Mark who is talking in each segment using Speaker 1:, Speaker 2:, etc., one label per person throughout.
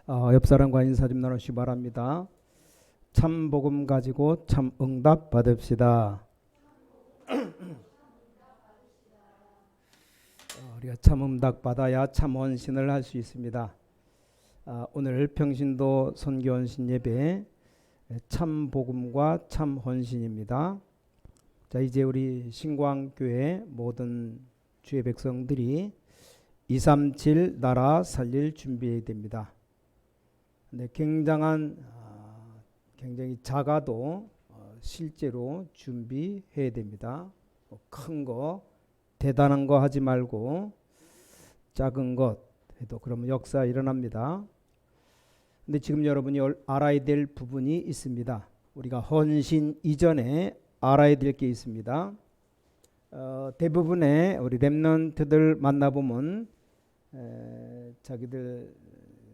Speaker 1: 옆 사람과 인사 좀 나누시기 바랍니다. 참 복음 가지고 참 응답 받읍시다. 우리가 참 응답 받아야 참 헌신을 할 수 있습니다. 오늘 평신도 선교 헌신 예배 참 복음과 참 헌신입니다. 자, 이제 우리 신광교회 모든 주의 백성들이 237 나라 살릴 준비해야 됩니다. 네, 굉장히 작아도 실제로 준비해야 됩니다. 큰 거, 대단한 거 하지 말고 작은 것 해도 그러면 역사 일어납니다. 근데 지금 여러분이 알아야 될 부분이 있습니다. 우리가 헌신 이전에 알아야 될 게 있습니다. 대부분의 우리 렘넌트들 만나보면 자기들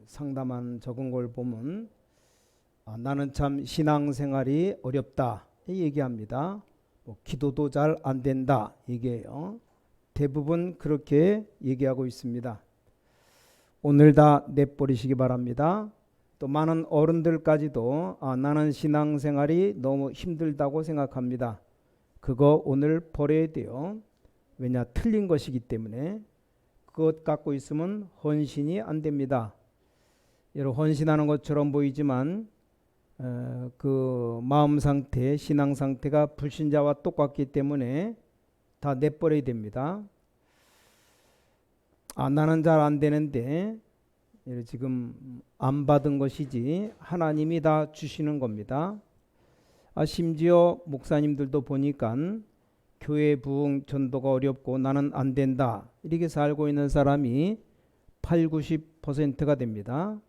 Speaker 1: 상담한 적은 걸 보면 나는 참 신앙생활이 어렵다 얘기합니다. 기도도 잘 안 된다 얘기해요. 대부분 그렇게 얘기하고 있습니다. 오늘 다 내버리시기 바랍니다. 또 많은 어른들까지도 나는 신앙생활이 너무 힘들다고 생각합니다. 그거 오늘 버려야 돼요. 왜냐, 틀린 것이기 때문에. 그것 갖고 있으면 헌신이 안 됩니다. 여러분, 헌신하는 것처럼 보이지만 그 마음 상태, 신앙 상태가 불신자와 똑같기 때문에 다 내버려야 됩니다. 나는 잘 안 되는데 지금 안 받은 것이지 하나님이 다 주시는 겁니다. 심지어 목사님들도 보니까 교회 부흥 전도가 어렵고 나는 안 된다 이렇게 살고 있는 사람이 80-90%가 됩니다.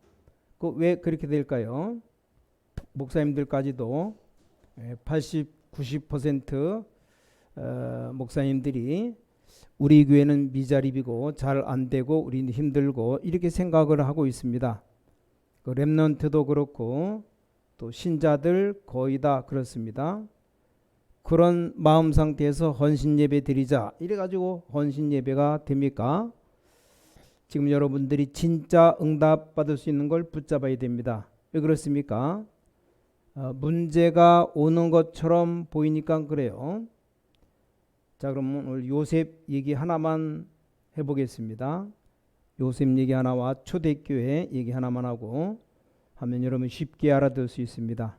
Speaker 1: 왜 그렇게 될까요? 목사님들까지도 80-90% 목사님들이 우리 교회는 미자립이고 잘 안 되고 우리는 힘들고 이렇게 생각을 하고 있습니다. 그 렘넌트도 그렇고 또 신자들 거의 다 그렇습니다. 그런 마음 상태에서 헌신 예배 드리자 이래가지고 헌신 예배가 됩니까? 지금 여러분들이 진짜 응답 받을 수 있는 걸 붙잡아야 됩니다. 왜 그렇습니까? 문제가 오는 것처럼 보이니까 그래요. 자, 그러면 오늘 요셉 얘기 하나만 해보겠습니다. 요셉 얘기 하나와 초대교회 얘기 하나만 하고 하면 여러분 쉽게 알아들 수 있습니다.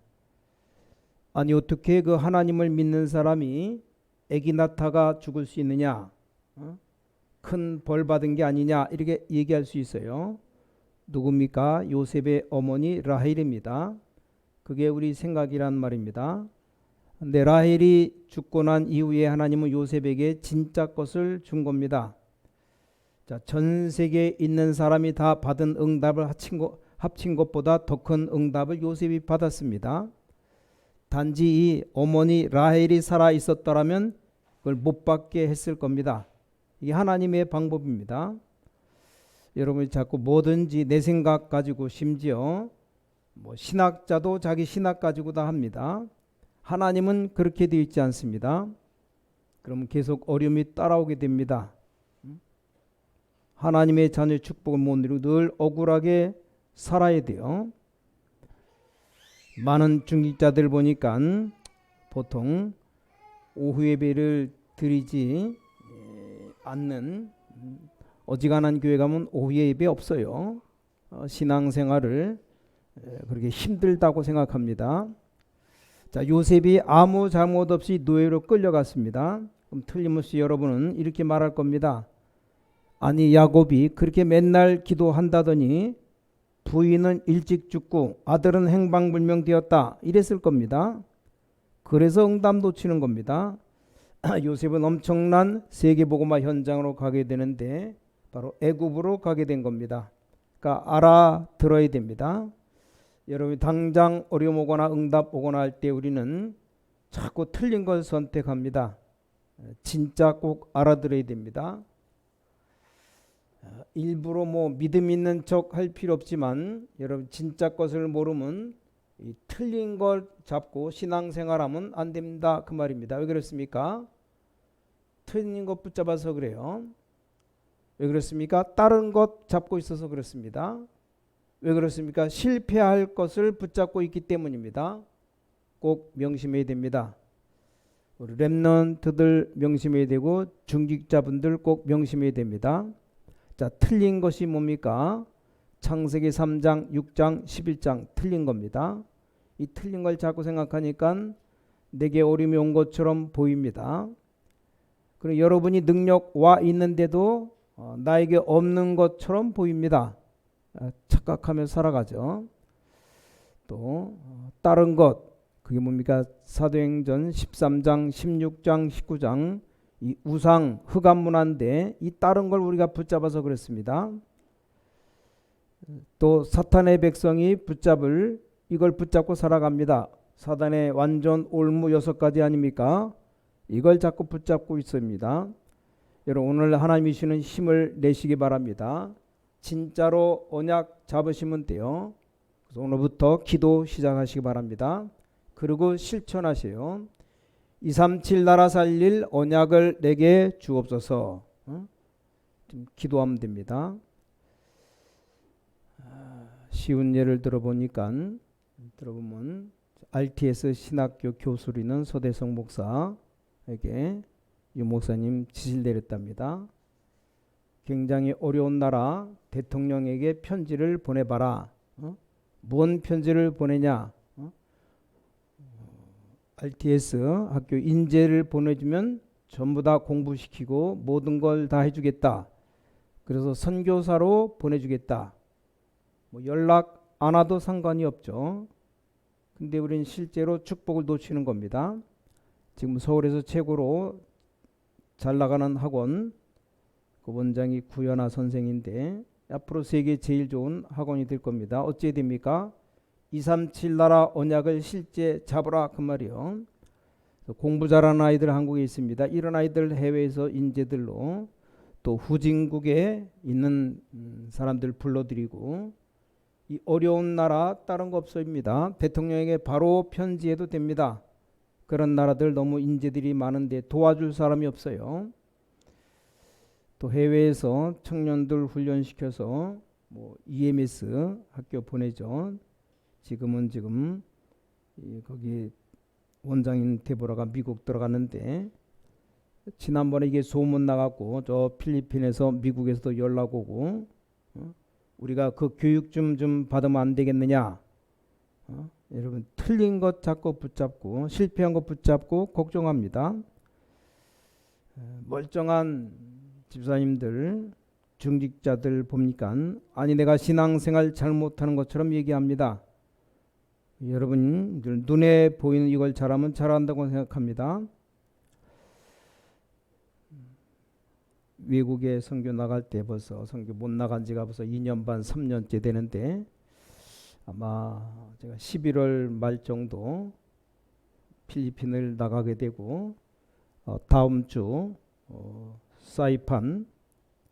Speaker 1: 아니, 어떻게 그 하나님을 믿는 사람이 애기 낳다가 죽을 수 있느냐? 큰 벌 받은 게 아니냐? 이렇게 얘기할 수 있어요. 누굽니까? 요셉의 어머니 라헬입니다. 그게 우리 생각이란 말입니다. 근데 라헬이 죽고 난 이후에 하나님은 요셉에게 진짜 것을 준 겁니다. 자, 전 세계에 있는 사람이 다 받은 응답을 합친 것보다 더 큰 응답을 요셉이 받았습니다. 단지 이 어머니 라헬이 살아 있었더라면 그걸 못 받게 했을 겁니다. 이게 하나님의 방법입니다. 여러분이 자꾸 뭐든지 내 생각 가지고 심지어 신학자도 자기 신학 가지고 다 합니다. 하나님은 그렇게 되어 있지 않습니다. 그러면 계속 어려움이 따라오게 됩니다. 하나님의 자녀의 축복을 못 누리고 늘 억울하게 살아야 돼요. 많은 중직자들 보니까 보통 오후 예배를 드리지 않는 어지간한 교회 가면 오후 예배 없어요. 신앙생활을 그렇게 힘들다고 생각합니다. 자, 요셉이 아무 잘못 없이 노예로 끌려갔습니다. 그럼 틀림없이 여러분은 이렇게 말할 겁니다. 아니, 야곱이 그렇게 맨날 기도한다더니 부인은 일찍 죽고 아들은 행방불명되었다 이랬을 겁니다. 그래서 응답 놓치는 겁니다. 요셉은 엄청난 세계복음화 현장으로 가게 되는데 바로 애굽으로 가게 된 겁니다. 그러니까 알아들어야 됩니다. 여러분이 당장 어려움 오거나 응답 오거나 할 때 우리는 자꾸 틀린 걸 선택합니다. 진짜 꼭 알아들어야 됩니다. 일부러 믿음 있는 척 할 필요 없지만 여러분 진짜 것을 모르면 이 틀린 걸 잡고 신앙생활하면 안 됩니다. 그 말입니다. 왜 그렇습니까? 틀린 것 붙잡아서 그래요. 왜 그렇습니까? 다른 것 잡고 있어서 그렇습니다. 왜 그렇습니까? 실패할 것을 붙잡고 있기 때문입니다. 꼭 명심해야 됩니다. 우리 렘넌트들 명심해야 되고 중직자분들 꼭 명심해야 됩니다. 자, 틀린 것이 뭡니까? 창세기 3장, 6장, 11장 틀린 겁니다. 이 틀린 걸 자꾸 생각하니까 내게 어려움이 온 것처럼 보입니다. 그리고 여러분이 능력 와 있는데도 나에게 없는 것처럼 보입니다. 착각하며 살아가죠. 또 다른 것, 그게 뭡니까? 사도행전 13장, 16장, 19장 이 우상, 흑암문화인데 이 다른 걸 우리가 붙잡아서 그랬습니다. 또 사탄의 백성이 이걸 붙잡고 살아갑니다. 사단의 완전 올무 6가지 아닙니까? 이걸 자꾸 붙잡고 있습니다. 여러분 오늘 하나님이 주시는 힘을 내시기 바랍니다. 진짜로 언약 잡으시면 돼요. 그래서 오늘부터 기도 시작하시기 바랍니다. 그리고 실천하세요. 237 나라 살릴 언약을 내게 주옵소서. 좀 기도하면 됩니다. 쉬운 예를 들어보면 RTS 신학교 교수리는 서대성 목사에게 유 목사님 지시를 내렸답니다. 굉장히 어려운 나라 대통령에게 편지를 보내봐라. 뭔 편지를 보내냐? RTS 학교 인재를 보내주면 전부 다 공부시키고 모든 걸 다 해주겠다. 그래서 선교사로 보내주겠다. 뭐 연락 안 와도 상관이 없죠. 근데 우리는 실제로 축복을 놓치는 겁니다. 지금 서울에서 최고로 잘 나가는 학원 그 원장이 구현아 선생인데 앞으로 세계 제일 좋은 학원이 될 겁니다. 어찌 됩니까? 237 나라 언약을 실제 잡으라 그 말이요. 공부 잘하는 아이들 한국에 있습니다. 이런 아이들 해외에서 인재들로 또 후진국에 있는 사람들 불러들이고 이 어려운 나라 다른 거 없습니다. 대통령에게 바로 편지해도 됩니다. 그런 나라들 너무 인재들이 많은데 도와줄 사람이 없어요. 또 해외에서 청년들 훈련시켜서 뭐 EMS 학교 보내죠. 지금 거기 원장인 데보라가 미국 들어갔는데 지난번에 이게 소문 나갔고 저 필리핀에서 미국에서도 연락 오고 우리가 그 교육 좀 받으면 안 되겠느냐? 여러분 틀린 것 자꾸 붙잡고 실패한 것 붙잡고 걱정합니다. 멀쩡한 집사님들 중직자들 보니까 아니 내가 신앙생활 잘못하는 것처럼 얘기합니다. 여러분 눈에 보이는 이걸 잘하면 잘한다고 생각합니다. 외국에 선교 나갈 때 벌써 선교 못 나간 지가 벌써 2년 반 3년째 되는데 아마 제가 11월 말 정도 필리핀을 나가게 되고 다음 주 사이판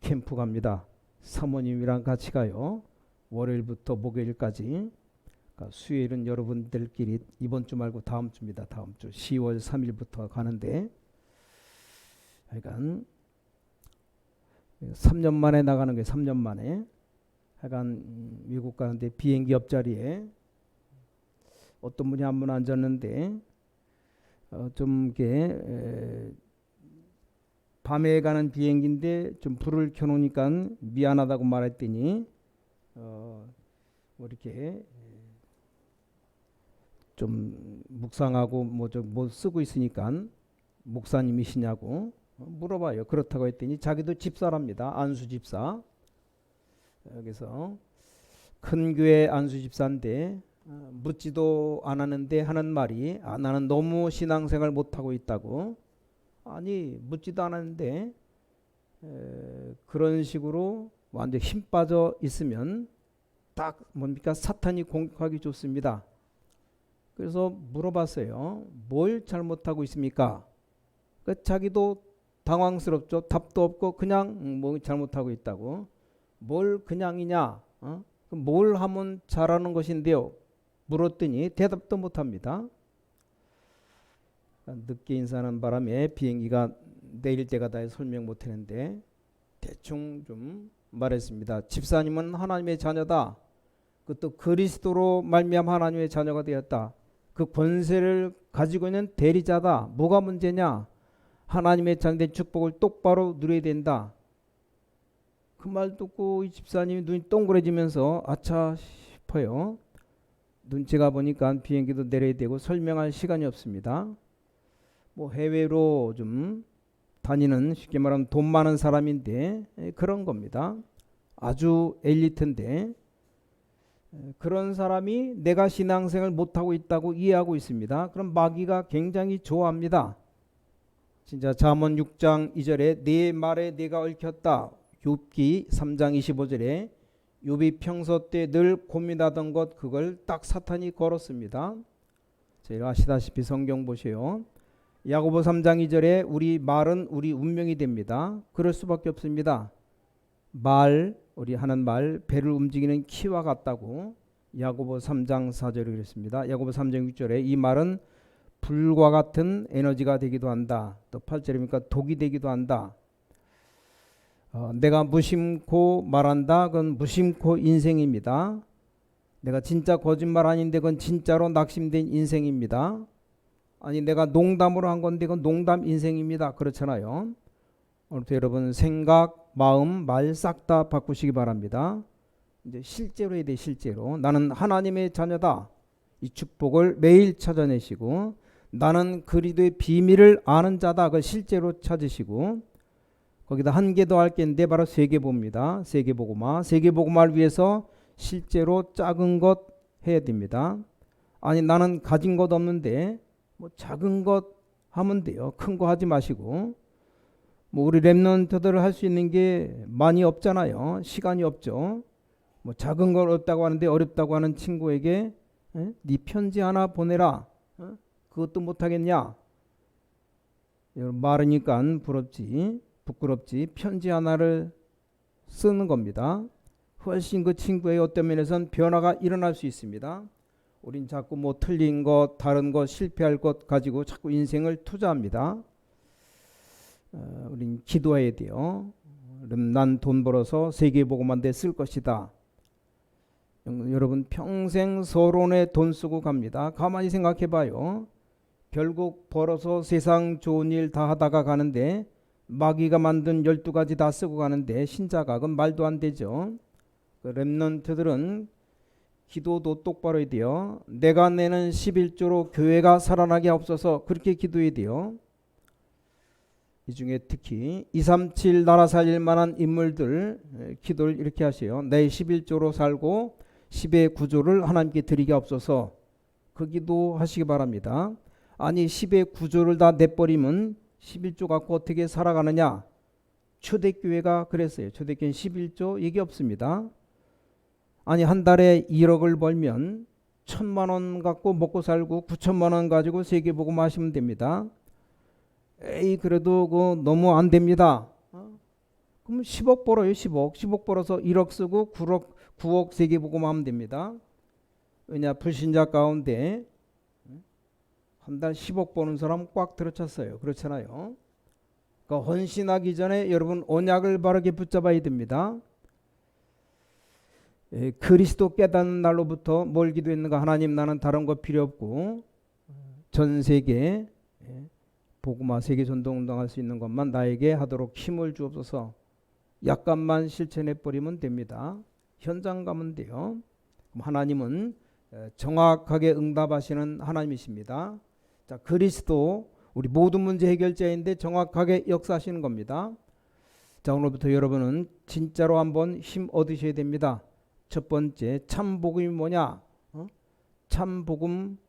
Speaker 1: 캠프 갑니다. 사모님이랑 같이 가요. 월요일부터 목요일까지. 그러니까 수요일은 여러분들끼리 이번 주 말고 다음 주입니다. 다음 주 10월 3일부터 가는데 하여간 3년 만에 나가는 게 3년 만에 하여간 미국 가는데 비행기 옆자리에 어떤 분이 한 분 앉았는데 좀 이렇게 밤에 가는 비행기인데 좀 불을 켜놓으니까 미안하다고 말했더니 뭐 이렇게 좀 묵상하고 뭐 쓰고 있으니까 목사님이시냐고 물어봐요. 그렇다고 했더니 자기도 집사랍니다. 안수 집사. 여기서 큰 교회 안수 집사인데 묻지도 않았는데 하는 말이 나는 너무 신앙생활 못하고 있다고. 아니 묻지도 않았는데 그런 식으로 완전 힘 빠져 있으면 딱 뭡니까 사탄이 공격하기 좋습니다. 그래서 물어봤어요. 뭘 잘못하고 있습니까? 자기도 당황스럽죠. 답도 없고 그냥 뭐 잘못하고 있다고. 뭘 그냥이냐? 그럼 뭘 하면 잘하는 것인데요? 물었더니 대답도 못합니다. 늦게 인사하는 바람에 비행기가 내릴 때가 다 설명 못했는데 대충 좀 말했습니다. 집사님은 하나님의 자녀다. 그것도 그리스도로 말미암아 하나님의 자녀가 되었다. 그 권세를 가지고 있는 대리자다. 뭐가 문제냐? 하나님의 자녀된 축복을 똑바로 누려야 된다. 그 말 듣고 이 집사님이 눈이 동그래지면서 아차 싶어요. 눈치가 보니까 비행기도 내려야 되고 설명할 시간이 없습니다. 뭐 해외로 좀 다니는, 쉽게 말하면 돈 많은 사람인데 그런 겁니다. 아주 엘리트인데 그런 사람이 내가 신앙생활을 못하고 있다고 이해하고 있습니다. 그럼 마귀가 굉장히 좋아합니다. 진짜 잠언 6장 2절에 내 말에 내가 얽혔다. 욥기 3장 25절에 욥이 평소 때 늘 고민하던 것, 그걸 딱 사탄이 걸었습니다. 저희가 아시다시피 성경 보세요. 야고보 3장 2절에 우리 말은 우리 운명이 됩니다. 그럴 수밖에 없습니다. 말, 우리 하는 말, 배를 움직이는 키와 같다고 야고보 3장 4절에 그랬습니다. 야고보 3장 6절에 이 말은 불과 같은 에너지가 되기도 한다. 또 8절이니까 독이 되기도 한다. 내가 무심코 말한다. 그건 무심코 인생입니다. 내가 진짜 거짓말 아닌데 그건 진짜로 낙심된 인생입니다. 아니 내가 농담으로 한 건데 그건 농담 인생입니다. 그렇잖아요. 오늘부터 여러분 생각, 마음, 말 싹 다 바꾸시기 바랍니다. 이제 실제로 해야 돼. 실제로 나는 하나님의 자녀다. 이 축복을 매일 찾아내시고 나는 그리스도의 비밀을 아는 자다. 그걸 실제로 찾으시고 거기다 한 개 더 할 게 있는데 바로 세계보입니다. 세계보고마. 세계보고마를 위해서 실제로 작은 것 해야 됩니다. 아니 나는 가진 것 없는데 뭐 작은 것 하면 돼요. 큰 거 하지 마시고. 뭐 우리 랩런트들을 할 수 있는 게 많이 없잖아요. 시간이 없죠. 뭐 작은 걸 어렵다고 하는데 어렵다고 하는 친구에게 네 편지 하나 보내라. 그것도 못하겠냐? 말하니까 부럽지 부끄럽지 편지 하나를 쓰는 겁니다. 훨씬 그 친구의 어떤 면에서는 변화가 일어날 수 있습니다. 우린 자꾸 뭐 틀린 것, 다른 것, 실패할 것 가지고 자꾸 인생을 투자합니다. 우린 기도해야 돼요. 난 돈 벌어서 세계보고만 돼 쓸 것이다. 여러분 평생 서론에 돈 쓰고 갑니다. 가만히 생각해 봐요. 결국 벌어서 세상 좋은 일 다 하다가 가는데 마귀가 만든 12가지 다 쓰고 가는데 신자가 그건 말도 안 되죠. 그 랩런트들은 기도도 똑바로 해야 돼요. 내가 내는 11조로 교회가 살아나게 하옵소서 그렇게 기도해야 돼요. 이 중에 특히 237 나라 살릴 만한 인물들 기도를 이렇게 하세요. 내 11조로 살고 10의 9조를 하나님께 드리게 하옵소서. 그 기도 하시기 바랍니다. 아니 10의 9조를 다 내버리면 11조 갖고 어떻게 살아가느냐. 초대교회가 그랬어요. 초대교회는 11조 얘기 없습니다. 아니 한 달에 1억을 벌면 1,000만 원 갖고 먹고 살고 9천만 원 가지고 세계보고만 하시면 됩니다. 에이 그래도 그 너무 안 됩니다. 그럼 10억 벌어요. 10억 벌어서 1억 쓰고 9억 세계보고만 하면 됩니다. 왜냐 불신자 가운데 한 달 10억 버는 사람 꽉 들어찼어요. 그렇잖아요. 그러니까 헌신하기 전에 여러분 언약을 바르게 붙잡아야 됩니다. 그리스도 깨닫는 날로부터 뭘 기도했는가. 하나님 나는 다른 거 필요 없고 전 세계 복음화 세계 전도운동 할 수 있는 것만 나에게 하도록 힘을 주옵소서. 약간만 실천해 버리면 됩니다. 현장 가면 돼요. 그럼 하나님은 정확하게 응답하시는 하나님이십니다. 자, 그리스도 우리 모든 문제 해결자인데 정확하게 역사하시는 겁니다. 자, 오늘부터 여러분은 진짜로 한번 힘 얻으셔야 됩니다. 첫 번째 참 복음이 뭐냐? 참 복음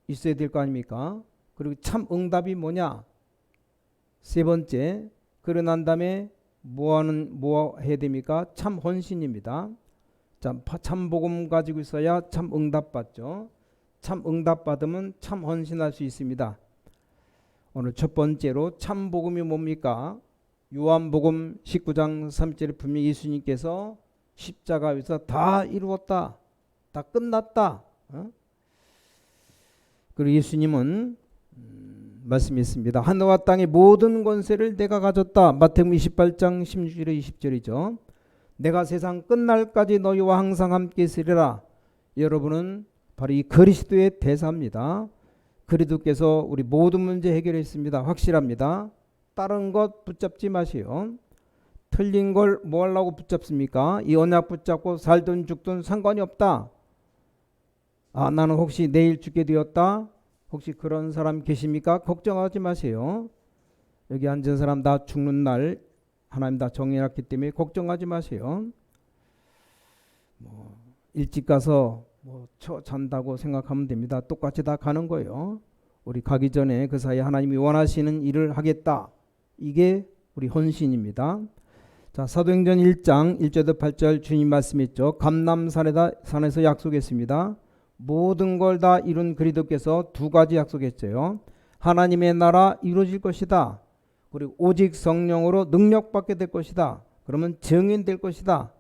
Speaker 1: 있어야 될 거 아닙니까? 그리고 참 응답이 뭐냐? 세 번째 그러고 난 다음에 뭐 해야 됩니까? 참 헌신입니다. 자, 참 복음 가지고 있어야 참 응답 받죠. 참 응답 받으면 참 헌신할 수 있습니다. 오늘 첫 번째로 참 복음이 뭡니까? 요한복음 19장 3절에 분명히 예수님께서 십자가에서 다 이루었다. 다 끝났다. 그리고 예수님은 말씀했습니다. 하늘과 땅의 모든 권세를 내가 가졌다. 마태복음 28장 16절에 20절이죠. 내가 세상 끝날까지 너희와 항상 함께 있으리라. 여러분은 바로 이 그리스도의 대사입니다. 그리스도께서 우리 모든 문제 해결했습니다. 확실합니다. 다른 것 붙잡지 마세요. 틀린 걸 뭐 하려고 붙잡습니까? 이 언약 붙잡고 살든 죽든 상관이 없다. 나는 혹시 내일 죽게 되었다. 혹시 그런 사람 계십니까? 걱정하지 마세요. 여기 앉은 사람 다 죽는 날 하나님 다 정해놨기 때문에 걱정하지 마세요. 일찍 가서 잔다고 생각하면 됩니다. 똑같이 다 가는 거예요. 우리 가기 전에 그 사이에 하나님이 원하시는 일을 하겠다. 이게 우리 헌신입니다. 자, 사도행전 1장 1절부터 8절 주님 말씀했죠. 감람산에서 약속했습니다. 모든 걸 다 이룬 그리스도께서 두 가지 약속했어요. 하나님의 나라 이루어질 것이다. 그리고 오직 성령으로 능력받게 될 것이다. 그러면 증인될 것이다.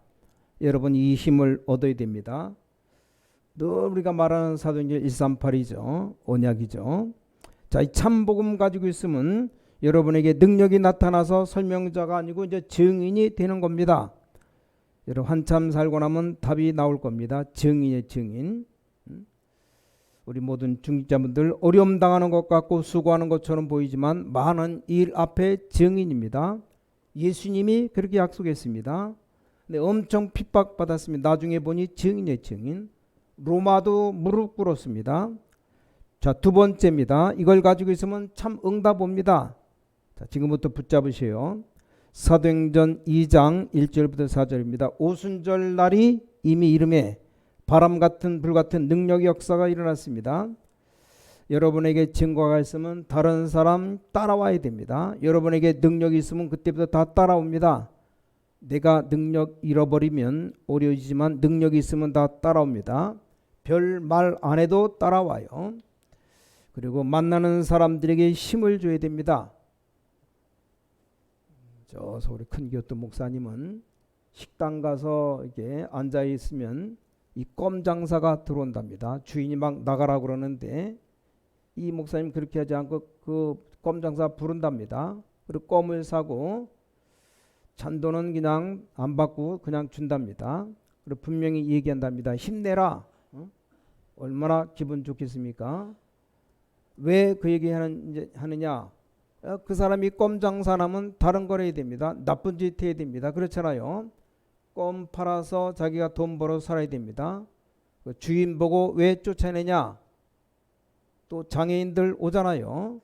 Speaker 1: 여러분 이 힘을 얻어야 됩니다. 늘 우리가 말하는 사도행전 138이죠. 언약이죠. 자, 이 참복음 가지고 있으면 여러분에게 능력이 나타나서 설명자가 아니고 이제 증인이 되는 겁니다. 여러분 한참 살고 나면 답이 나올 겁니다. 증인의 증인. 우리 모든 중직자분들 어려움 당하는 것 같고 수고하는 것처럼 보이지만 많은 일 앞에 증인입니다. 예수님이 그렇게 약속했습니다. 근데 엄청 핍박받았습니다. 나중에 보니 증인의 증인. 로마도 무릎 꿇었습니다. 자, 두 번째입니다. 이걸 가지고 있으면 참 응답 옵니다. 자, 지금부터 붙잡으세요. 사도행전 2장 1절부터 4절입니다. 오순절 날이 이미 이름에 바람 같은 불 같은 능력의 역사가 일어났습니다. 여러분에게 증거가 있으면 다른 사람 따라와야 됩니다. 여러분에게 능력이 있으면 그때부터 다 따라옵니다. 내가 능력 잃어버리면 어려워지지만 능력이 있으면 다 따라옵니다. 별 말 안 해도 따라와요. 그리고 만나는 사람들에게 힘을 줘야 됩니다. 저 서울의 큰교토 목사님은 식당 가서 이렇게 앉아 있으면 이 껌 장사가 들어온답니다. 주인이 막 나가라 그러는데 이 목사님 그렇게 하지 않고 그 껌 장사 부른답니다. 그리고 껌을 사고 잔돈은 그냥 안 받고 그냥 준답니다. 그리고 분명히 얘기한답니다. 힘내라. 얼마나 기분 좋겠습니까? 왜 그 얘기 하느냐? 그 사람이 껌 장사하면 다른 걸 해야 됩니다. 나쁜 짓 해야 됩니다. 그렇잖아요. 껌 팔아서 자기가 돈 벌어 살아야 됩니다. 주인 보고 왜 쫓아내냐? 또 장애인들 오잖아요.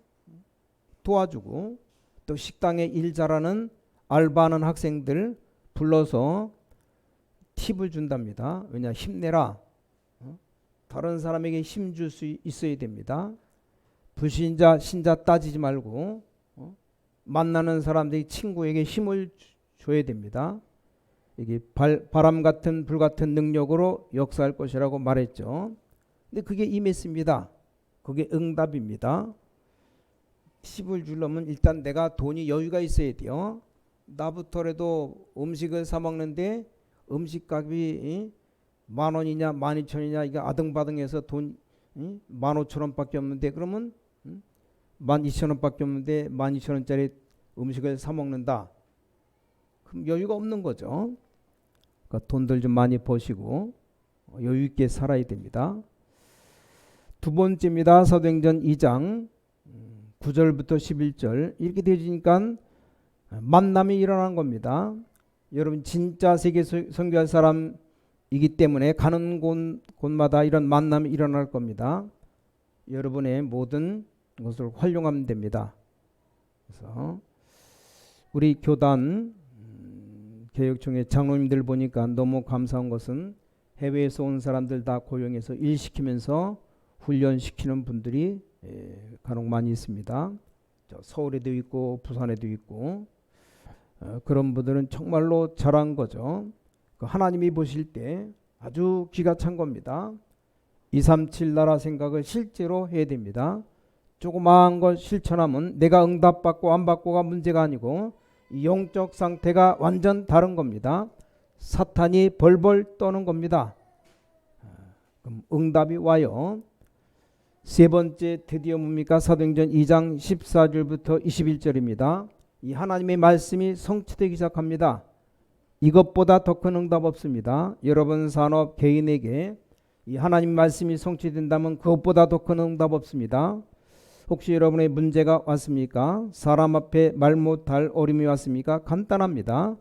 Speaker 1: 도와주고 또 식당에 일 잘하는 알바하는 학생들 불러서 팁을 준답니다. 왜냐? 힘내라. 다른 사람에게 힘 줄 수 있어야 됩니다. 불신자 신자 따지지 말고 만나는 사람들이 친구에게 힘을 줘야 됩니다. 이게 바람 같은 불 같은 능력으로 역사할 것이라고 말했죠. 근데 그게 임했습니다. 그게 응답입니다. 팁을 주려면 일단 내가 돈이 여유가 있어야 돼요. 나부터라도 음식을 사 먹는데 음식값이 10,000원이냐 12,000원이냐 이게 아등바등해서 돈 15,000원밖에 없는데 그러면 12,000원밖에 없는데 12,000원짜리 음식을 사 먹는다. 그럼 여유가 없는 거죠. 그러니까 돈들 좀 많이 버시고 여유 있게 살아야 됩니다. 두 번째입니다. 사도행전 2장 9절부터 11절 이렇게 되어지니까 만남이 일어난 겁니다. 여러분 진짜 세계 선교할 사람이기 때문에 가는 곳마다 이런 만남이 일어날 겁니다. 여러분의 모든 것을 활용하면 됩니다. 그래서 우리 교단 개혁총회 장로님들 보니까 너무 감사한 것은 해외에서 온 사람들 다 고용해서 일시키면서 훈련시키는 분들이 간혹 많이 있습니다. 서울에도 있고 부산에도 있고 그런 분들은 정말로 잘한 거죠. 하나님이 보실 때 아주 기가 찬 겁니다. 237 나라 생각을 실제로 해야 됩니다. 조그마한 걸 실천하면 내가 응답받고 안 받고가 문제가 아니고 이 영적 상태가 완전 다른 겁니다. 사탄이 벌벌 떠는 겁니다. 그럼 응답이 와요. 세 번째 드디어 뭡니까? 사도행전 2장 14절부터 21절입니다. 이 하나님의 말씀이 성취되기 시작합니다. 이것보다 더 큰 응답 없습니다. 여러분 산업 개인에게 이 하나님 말씀이 성취된다면 그것보다 더 큰 응답 없습니다. 혹시 여러분의 문제가 왔습니까? 사람 앞에 말 못할 어려움이 왔습니까? 간단합니다.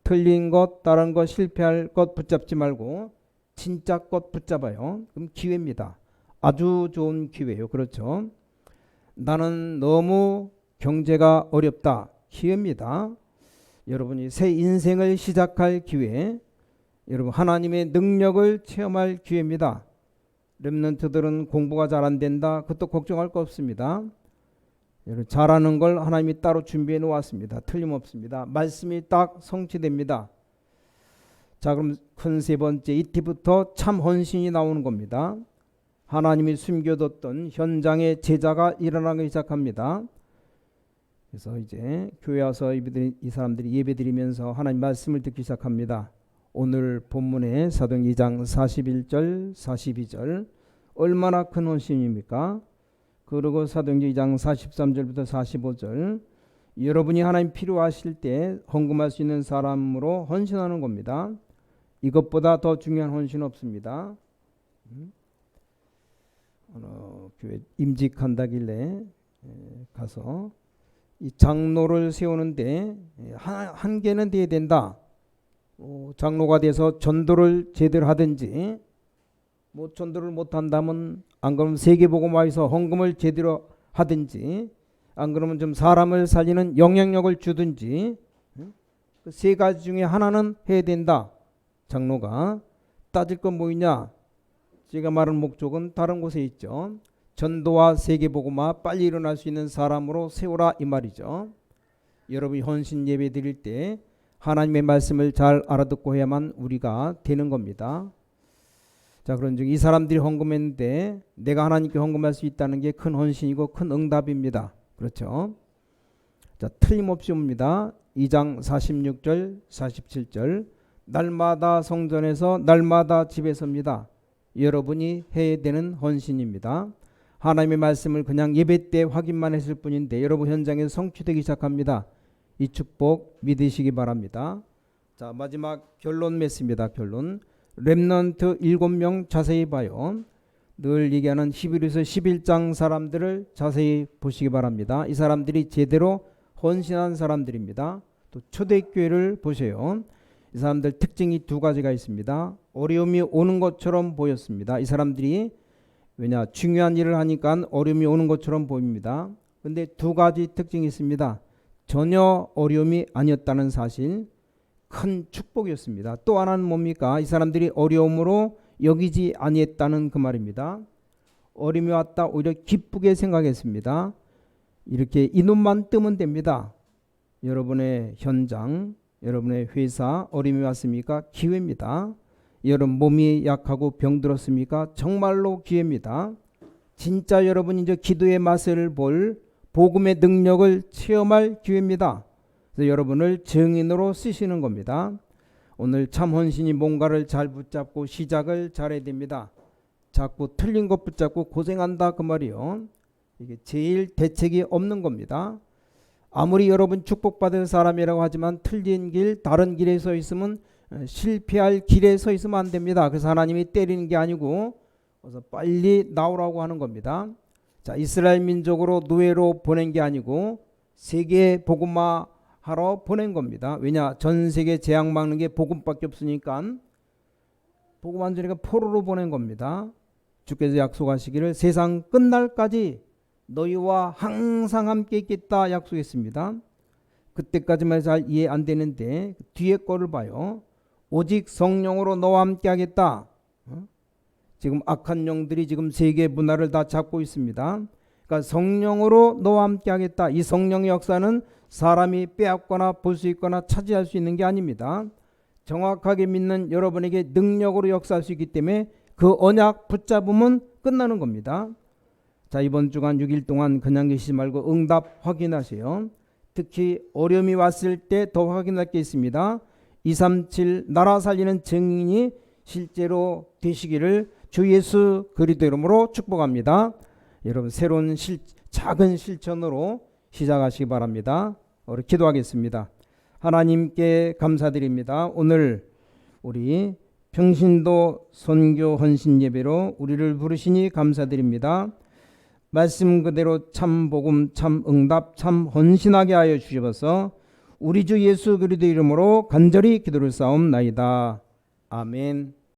Speaker 1: 틀린 것, 다른 것, 실패할 것 붙잡지 말고 진짜 것 붙잡아요. 그럼 기회입니다. 아주 좋은 기회예요. 그렇죠? 나는 너무 경제가 어렵다. 기회입니다. 여러분이 새 인생을 시작할 기회, 여러분 하나님의 능력을 체험할 기회입니다. 렘넌트들은 공부가 잘 안 된다. 그것도 걱정할 거 없습니다. 여러분 잘하는 걸 하나님이 따로 준비해 놓았습니다. 틀림없습니다. 말씀이 딱 성취됩니다. 자, 그럼 큰 세 번째 이티부터 참 헌신이 나오는 겁니다. 하나님이 숨겨뒀던 현장의 제자가 일어나기 시작합니다. 그래서 이제 교회 와서 이 사람들이 예배드리면서 하나님 말씀을 듣기 시작합니다. 오늘 본문의 사도행 2장 41절 42절 얼마나 큰 헌신입니까? 그리고 사도행전 2장 43절부터 45절 여러분이 하나님 필요하실 때 헌금할 수 있는 사람으로 헌신하는 겁니다. 이것보다 더 중요한 헌신 없습니다. 교회 임직한다길래 가서 이 장로를 세우는데 한 개는 돼야 된다. 장로가 돼서 전도를 제대로 하든지 전도를 못한다면 안 그러면 세계복음화에서 헌금을 제대로 하든지 안 그러면 좀 사람을 살리는 영향력을 주든지 그 세 가지 중에 하나는 해야 된다. 장로가 따질 건 뭐냐? 제가 말하는 목적은 다른 곳에 있죠. 전도와 세계복음화 빨리 일어날 수 있는 사람으로 세우라 이 말이죠. 여러분이 헌신 예배 드릴 때 하나님의 말씀을 잘 알아듣고 해야만 우리가 되는 겁니다. 자, 그런즉 이 사람들이 헌금했는데 내가 하나님께 헌금할 수 있다는 게 큰 헌신이고 큰 응답입니다. 그렇죠? 자, 틀림없이 옵니다. 2장 46절 47절 날마다 성전에서 날마다 집에서입니다. 여러분이 해야 되는 헌신입니다. 하나님의 말씀을 그냥 예배 때 확인만 했을 뿐인데 여러분 현장에서 성취되기 시작합니다. 이 축복 믿으시기 바랍니다. 자, 마지막 결론 맺습니다. 결론. 렘넌트 7명 자세히 봐요. 늘 얘기하는 히브리서 11장 사람들을 자세히 보시기 바랍니다. 이 사람들이 제대로 헌신한 사람들입니다. 또 초대교회를 보세요. 이 사람들 특징이 두 가지가 있습니다. 어려움이 오는 것처럼 보였습니다. 이 사람들이 왜냐 중요한 일을 하니까 어려움이 오는 것처럼 보입니다. 그런데 두 가지 특징이 있습니다. 전혀 어려움이 아니었다는 사실, 큰 축복이었습니다. 또 하나는 뭡니까? 이 사람들이 어려움으로 여기지 아니했다는 그 말입니다. 어려움이 왔다 오히려 기쁘게 생각했습니다. 이렇게 이놈만 뜨면 됩니다. 여러분의 현장, 여러분의 회사 어려움이 왔습니까? 기회입니다. 여러분 몸이 약하고 병들었습니까? 정말로 기회입니다. 진짜 여러분이 이제 기도의 맛을 볼 복음의 능력을 체험할 기회입니다. 그래서 여러분을 증인으로 쓰시는 겁니다. 오늘 참 헌신이 뭔가를 잘 붙잡고 시작을 잘해야 됩니다. 자꾸 틀린 것 붙잡고 고생한다 그 말이요. 이게 제일 대책이 없는 겁니다. 아무리 여러분 축복받은 사람이라고 하지만 틀린 길, 다른 길에 서 있으면 실패할 길에 서 있으면 안 됩니다. 그래서 하나님이 때리는 게 아니고 그래서 빨리 나오라고 하는 겁니다. 자, 이스라엘 민족으로 노예로 보낸 게 아니고 세계 복음화 하러 보낸 겁니다. 왜냐? 전 세계 재앙 막는 게 복음밖에 없으니까 복음 안 주니까 포로로 보낸 겁니다. 주께서 약속하시기를 세상 끝날까지 너희와 항상 함께 있겠다 약속했습니다. 그때까지만 잘 이해 안 되는데 뒤에 거를 봐요. 오직 성령으로 너와 함께 하겠다. 지금 악한 영들이 지금 세계 문화를 다 잡고 있습니다. 그러니까 성령으로 너와 함께 하겠다. 이 성령의 역사는 사람이 빼앗거나 볼 수 있거나 차지할 수 있는 게 아닙니다. 정확하게 믿는 여러분에게 능력으로 역사할 수 있기 때문에 그 언약 붙잡으면 끝나는 겁니다. 자, 이번 주간 6일 동안 그냥 계시지 말고 응답 확인하세요. 특히 어려움이 왔을 때 더 확인할 게 있습니다. 237 나라 살리는 증인이 실제로 되시기를 주 예수 그리스도 이름으로 축복합니다. 여러분 새로운 작은 실천으로 시작하시기 바랍니다. 우리 기도하겠습니다. 하나님께 감사드립니다. 오늘 우리 평신도 선교 헌신 예배로 우리를 부르시니 감사드립니다. 말씀 그대로 참 복음, 참 응답, 참 헌신하게 하여 주셔서 우리 주 예수 그리스도 이름으로 간절히 기도를 쌓옵나이다. 아멘.